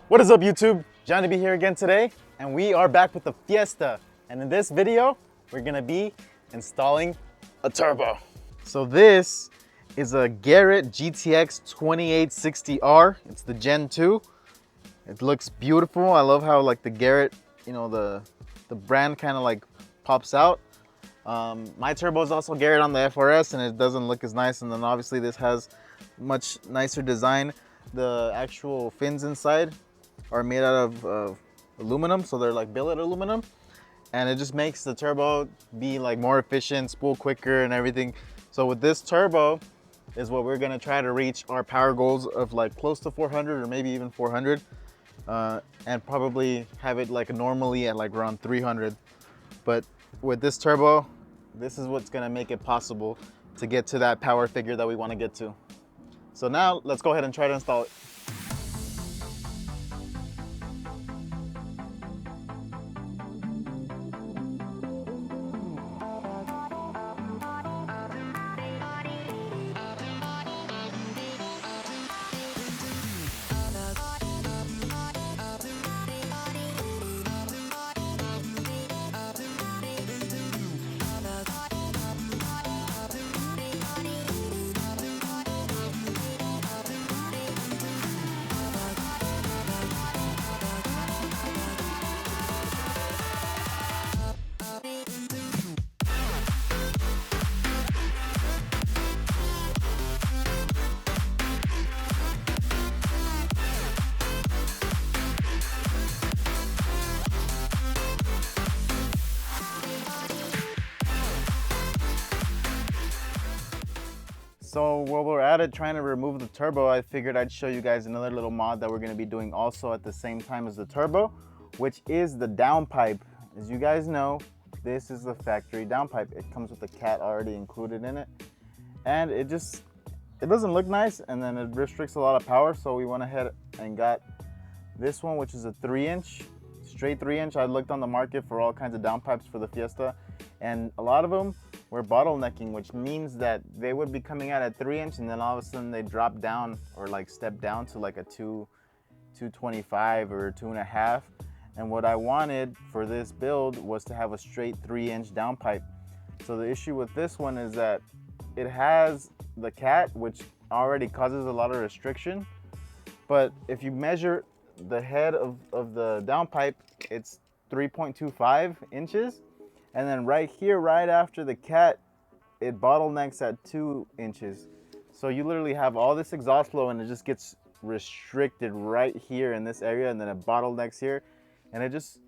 What is up, YouTube? Jonny B here again today, and we are back with the Fiesta. And in this video, we're gonna be installing a turbo. So this is a Garrett GTX 2860R. It's the Gen 2. It looks beautiful. I love how like the Garrett, you know, the brand kind of like pops out. My turbo is also Garrett on the FRS, and it doesn't look as nice. And then obviously this has much nicer design. The actual fins inside are made out of aluminum, so they're like billet aluminum, and it just makes the turbo be like more efficient, spool quicker and everything. So with this turbo is what we're gonna try to reach our power goals of like close to 400 or maybe even 400, and probably have it like normally at like around 300. But with this turbo, this is what's gonna make it possible to get to that power figure that we want to get to. So now let's go ahead and try to install it. So while we're at it trying to remove the turbo, I figured I'd show you guys another little mod that we're going to be doing also at the same time as the turbo, which is the downpipe. As you guys know, this is the factory downpipe. It comes with the cat already included in it, and it doesn't look nice, and then it restricts a lot of power. So we went ahead and got this one, which is a 3-inch, straight 3-inch. I looked on the market for all kinds of downpipes for the Fiesta, and a lot of them were bottlenecking, which means that they would be coming out at 3-inch, and then all of a sudden they drop down or like step down to like a 225 or 2.5. And what I wanted for this build was to have a straight 3-inch downpipe. So the issue with this one is that it has the cat, which already causes a lot of restriction. But if you measure the head of the downpipe, it's 3.25 inches. And then right here, right after the cat, it bottlenecks at 2 inches. So you literally have all this exhaust flow, and it just gets restricted right here in this area, and then it bottlenecks here. And it just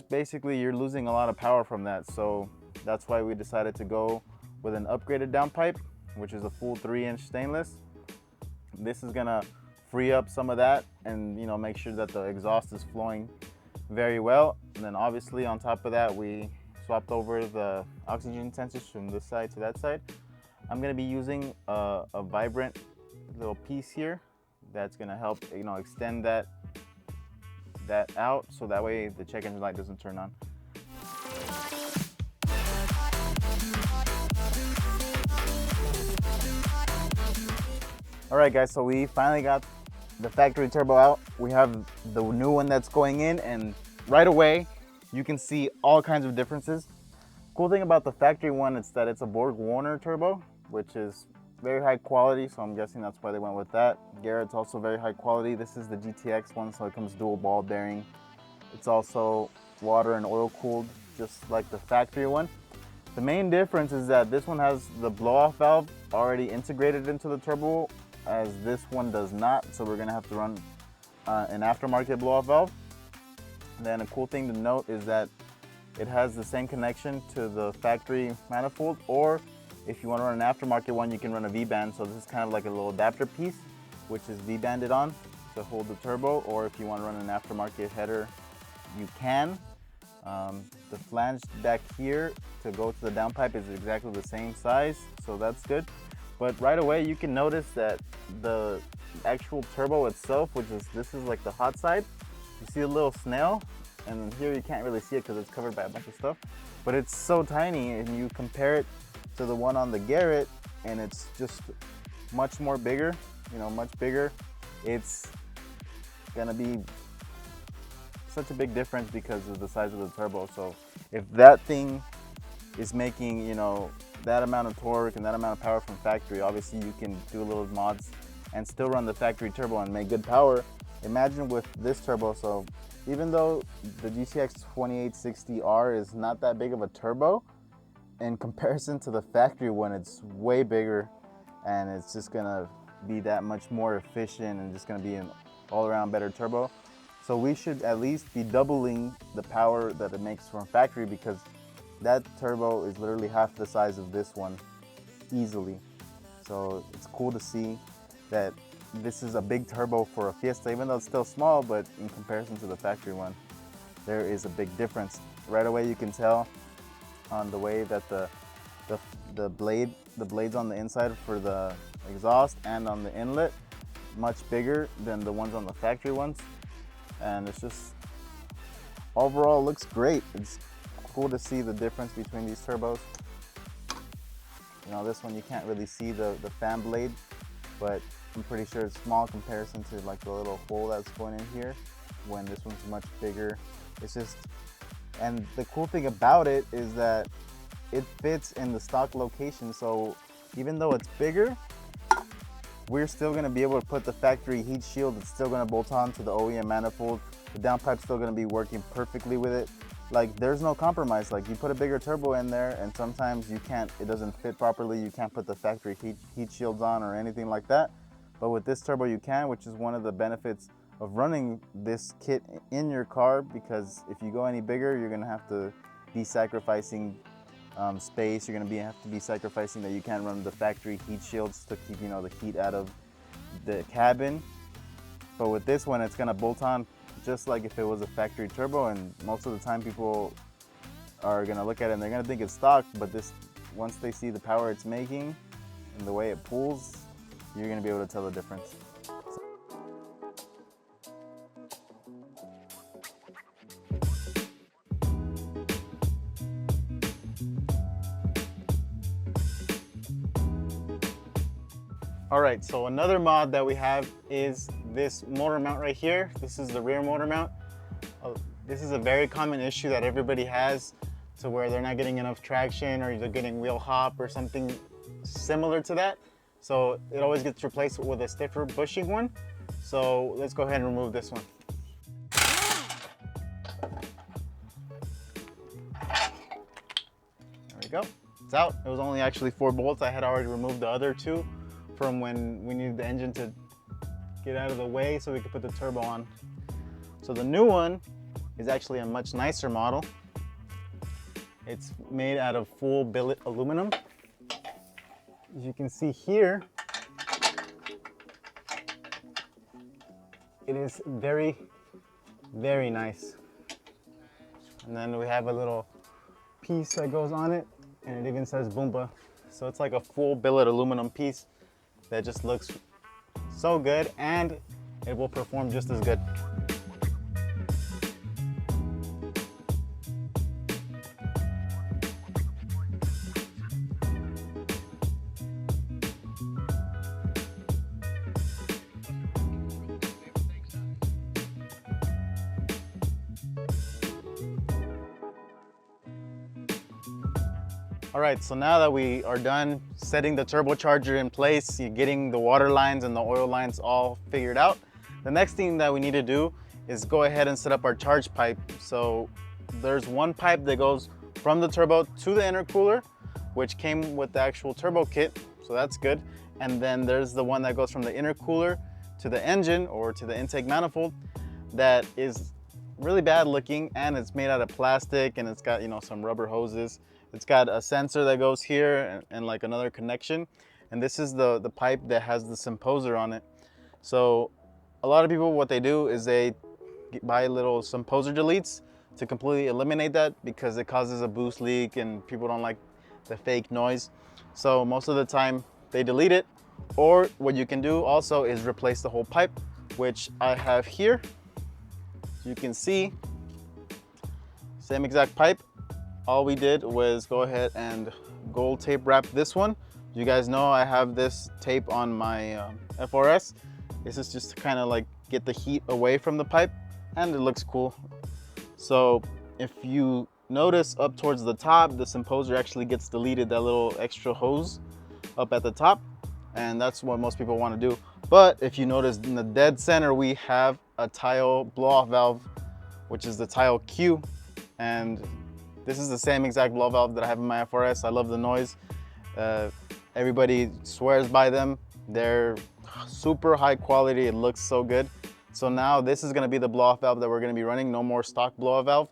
basically, you're losing a lot of power from that. So that's why we decided to go with an upgraded downpipe, which is a full 3-inch stainless. This is gonna free up some of that and, you know, make sure that the exhaust is flowing very well. And then obviously on top of that, we swapped over the oxygen sensors from this side to that side. I'm gonna be using a vibrant little piece here that's gonna help, you know, extend that out, so that way the check engine light doesn't turn on. All right, guys, so we finally got the factory turbo out. We have the new one that's going in, and right away you can see all kinds of differences. Cool thing about the factory one is that it's a Borg-Warner turbo, which is very high quality, so I'm guessing that's why they went with that. Garrett's also very high quality. This is the GTX one, so it comes dual ball bearing. It's also water and oil cooled, just like the factory one. The main difference is that this one has the blow-off valve already integrated into the turbo, as this one does not, so we're gonna have to run an aftermarket blow-off valve. And then a cool thing to note is that it has the same connection to the factory manifold, or if you want to run an aftermarket one, you can run a V-band. So this is kind of like a little adapter piece, which is V-banded on to hold the turbo, or if you want to run an aftermarket header, you can. The flange back here to go to the downpipe is exactly the same size, so that's good. But right away you can notice that the actual turbo itself, this is like the hot side, you see a little snail, and here you can't really see it because it's covered by a bunch of stuff, but it's so tiny, and you compare it to the one on the Garrett, and it's just much more bigger, you know, much bigger. It's gonna be such a big difference because of the size of the turbo. So if that thing is making, you know, that amount of torque and that amount of power from factory, obviously you can do little mods and still run the factory turbo and make good power. Imagine with this turbo. So even though the GTX 2860R is not that big of a turbo, in comparison to the factory one, it's way bigger, and it's just gonna be that much more efficient and just gonna be an all-around better turbo. So we should at least be doubling the power that it makes from factory, because that turbo is literally half the size of this one easily. So it's cool to see that this is a big turbo for a Fiesta, even though it's still small, but in comparison to the factory one, there is a big difference. Right away you can tell on the way that the blades on the inside for the exhaust and on the inlet much bigger than the ones on the factory ones, and it's just overall looks great. It's cool to see the difference between these turbos. You know, this one you can't really see the fan blade, but I'm pretty sure it's small comparison to like the little hole that's going in here, when this one's much bigger. It's just, and the cool thing about it is that it fits in the stock location. So even though it's bigger, we're still gonna be able to put the factory heat shield. It's still gonna bolt on to the OEM manifold. The downpipe's still gonna be working perfectly with it. Like, there's no compromise. Like, you put a bigger turbo in there and sometimes you can't, it doesn't fit properly. You can't put the factory heat shields on or anything like that. But with this turbo you can, which is one of the benefits of running this kit in your car, because if you go any bigger, you're gonna have to be sacrificing space. You're gonna have to be sacrificing that you can't run the factory heat shields to keep, you know, the heat out of the cabin. But with this one, it's gonna bolt on just like if it was a factory turbo, and most of the time people are gonna look at it and they're gonna think it's stock, but this, once they see the power it's making and the way it pulls, you're gonna be able to tell the difference. All right, so another mod that we have is this motor mount right here. This is the rear motor mount. This is a very common issue that everybody has, to where they're not getting enough traction, or they're getting wheel hop or something similar to that. So it always gets replaced with a stiffer bushing one. So let's go ahead and remove this one. There we go, it's out. It was only actually 4 bolts. I had already removed the other 2 from when we needed the engine to get out of the way so we could put the turbo on. So the new one is actually a much nicer model. It's made out of full billet aluminum. As you can see here, it is very, very nice. And then we have a little piece that goes on it, and it even says Boomba. So it's like a full billet aluminum piece that just looks so good, and it will perform just as good. All right, so now that we are done setting the turbocharger in place, you're getting the water lines and the oil lines all figured out, the next thing that we need to do is go ahead and set up our charge pipe. So there's one pipe that goes from the turbo to the intercooler, which came with the actual turbo kit, so that's good. And then there's the one that goes from the intercooler to the engine, or to the intake manifold, that is really bad looking, and it's made out of plastic, and it's got, you know, some rubber hoses. It's got a sensor that goes here and like another connection. And this is the pipe that has the symposer on it. So a lot of people, what they do is they buy little symposer deletes to completely eliminate that, because it causes a boost leak and people don't like the fake noise. So most of the time they delete it. Or what you can do also is replace the whole pipe, which I have here. So you can see, same exact pipe. All we did was go ahead and gold tape wrap this one. You guys know I have this tape on my FRS. This is just to kind of like get the heat away from the pipe, and it looks cool. So if you notice up towards the top, the Composer actually gets deleted, that little extra hose up at the top, and that's what most people want to do. But if you notice in the dead center, we have a tile blow-off valve, which is the tile Q, and this is the same exact blow valve that I have in my FRS. I love the noise. Everybody swears by them. They're super high quality. It looks so good. So now this is gonna be the blow-off valve that we're gonna be running. No more stock blow-off valve.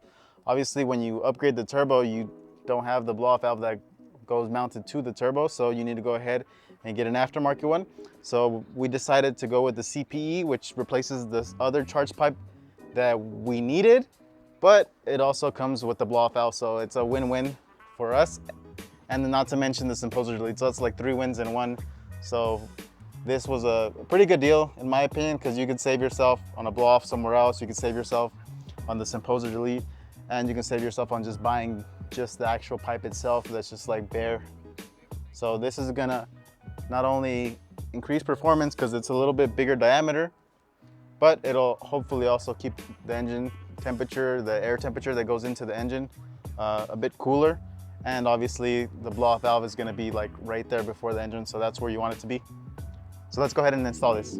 Obviously, when you upgrade the turbo, you don't have the blow-off valve that goes mounted to the turbo. So you need to go ahead and get an aftermarket one. So we decided to go with the CPE, which replaces this other charge pipe that we needed, but it also comes with the blow-off valve, so it's a win-win for us. And then not to mention the Composer delete, so it's like 3 wins in 1. So this was a pretty good deal in my opinion, because you could save yourself on a blow-off somewhere else, you could save yourself on the Composer delete, and you can save yourself on just buying just the actual pipe itself that's just like bare. So this is gonna not only increase performance because it's a little bit bigger diameter, but it'll hopefully also keep the engine temperature, the air temperature that goes into the engine a bit cooler. And obviously the blow-off valve is gonna be like right there before the engine, so that's where you want it to be. So let's go ahead and install this.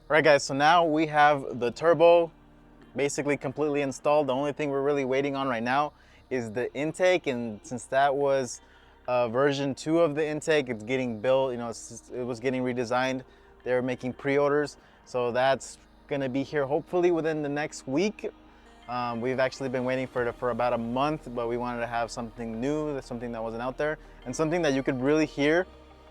All right guys, so now we have the turbo basically completely installed. The only thing we're really waiting on right now is the intake, and since that was version 2 of the intake, it's getting built, you know, it was getting redesigned. They're making pre-orders, so that's gonna be here hopefully within the next week. We've actually been waiting for it for about a month, but we wanted to have something new, something that wasn't out there, and something that you could really hear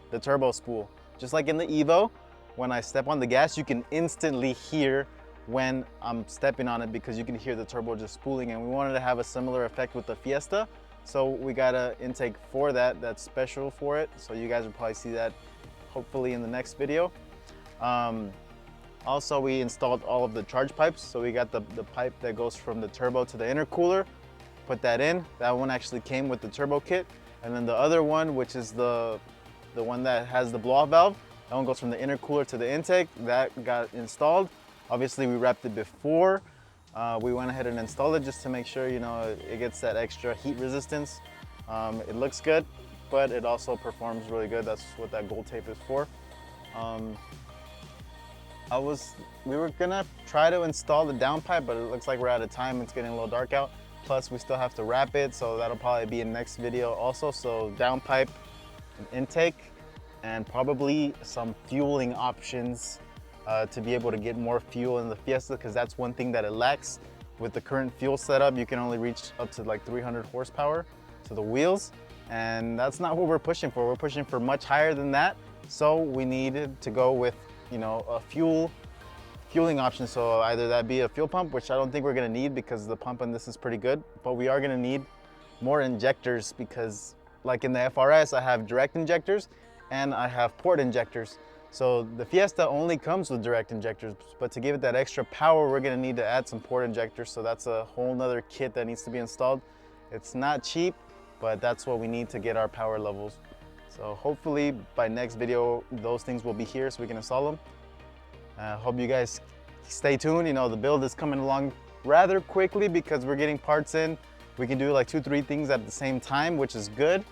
the turbo spool. Just like in the Evo, when I step on the gas, you can instantly hear when I'm stepping on it because you can hear the turbo just spooling, and we wanted to have a similar effect with the Fiesta. So we got an intake for that, that's special for it. So you guys will probably see that hopefully in the next video. Also, we installed all of the charge pipes. So we got the pipe that goes from the turbo to the intercooler, put that in. That one actually came with the turbo kit. And then the other one, which is the one that has the blow-off valve, that one goes from the intercooler to the intake. That got installed. Obviously, we wrapped it before. We went ahead and installed it just to make sure, you know, it gets that extra heat resistance. It looks good, but it also performs really good. That's what that gold tape is for. We were gonna try to install the downpipe, but it looks like we're out of time. It's getting a little dark out. Plus, we still have to wrap it, so that'll probably be in next video also. So downpipe, an intake, and probably some fueling options to be able to get more fuel in the Fiesta, because that's one thing that it lacks. With the current fuel setup, you can only reach up to like 300 horsepower to the wheels, and that's not what we're pushing for. We're pushing for much higher than that. So we needed to go with, you know, a fueling option. So either that be a fuel pump, which I don't think we're gonna need because the pump in this is pretty good, but we are gonna need more injectors because like in the FRS, I have direct injectors and I have port injectors. So the Fiesta only comes with direct injectors, but to give it that extra power, we're gonna need to add some port injectors. So that's a whole nother kit that needs to be installed. It's not cheap, but that's what we need to get our power levels. So hopefully by next video, those things will be here so we can install them. Hope you guys stay tuned. You know, the build is coming along rather quickly because we're getting parts in. We can do like 2-3 things at the same time, which is good.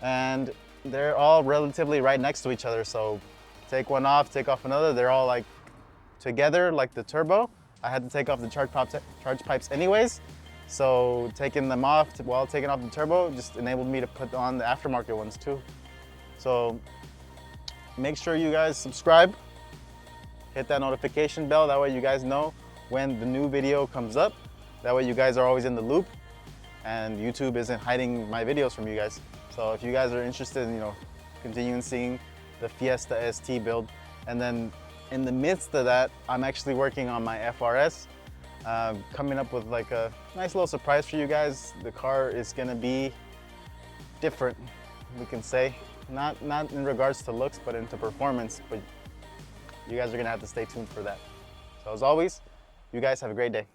And they're all relatively right next to each other. So take one off, take off another. They're all like together, like the turbo. I had to take off the charge pipes anyways. So taking them off while taking off the turbo just enabled me to put on the aftermarket ones too. So make sure you guys subscribe, hit that notification bell. That way you guys know when the new video comes up. That way you guys are always in the loop and YouTube isn't hiding my videos from you guys. So if you guys are interested in, continuing seeing the Fiesta ST build, and then in the midst of that, I'm actually working on my FRS, coming up with like a nice little surprise for you guys. The car is gonna be different, we can say. Not in regards to looks, but into performance. But you guys are gonna have to stay tuned for that. So as always, you guys have a great day.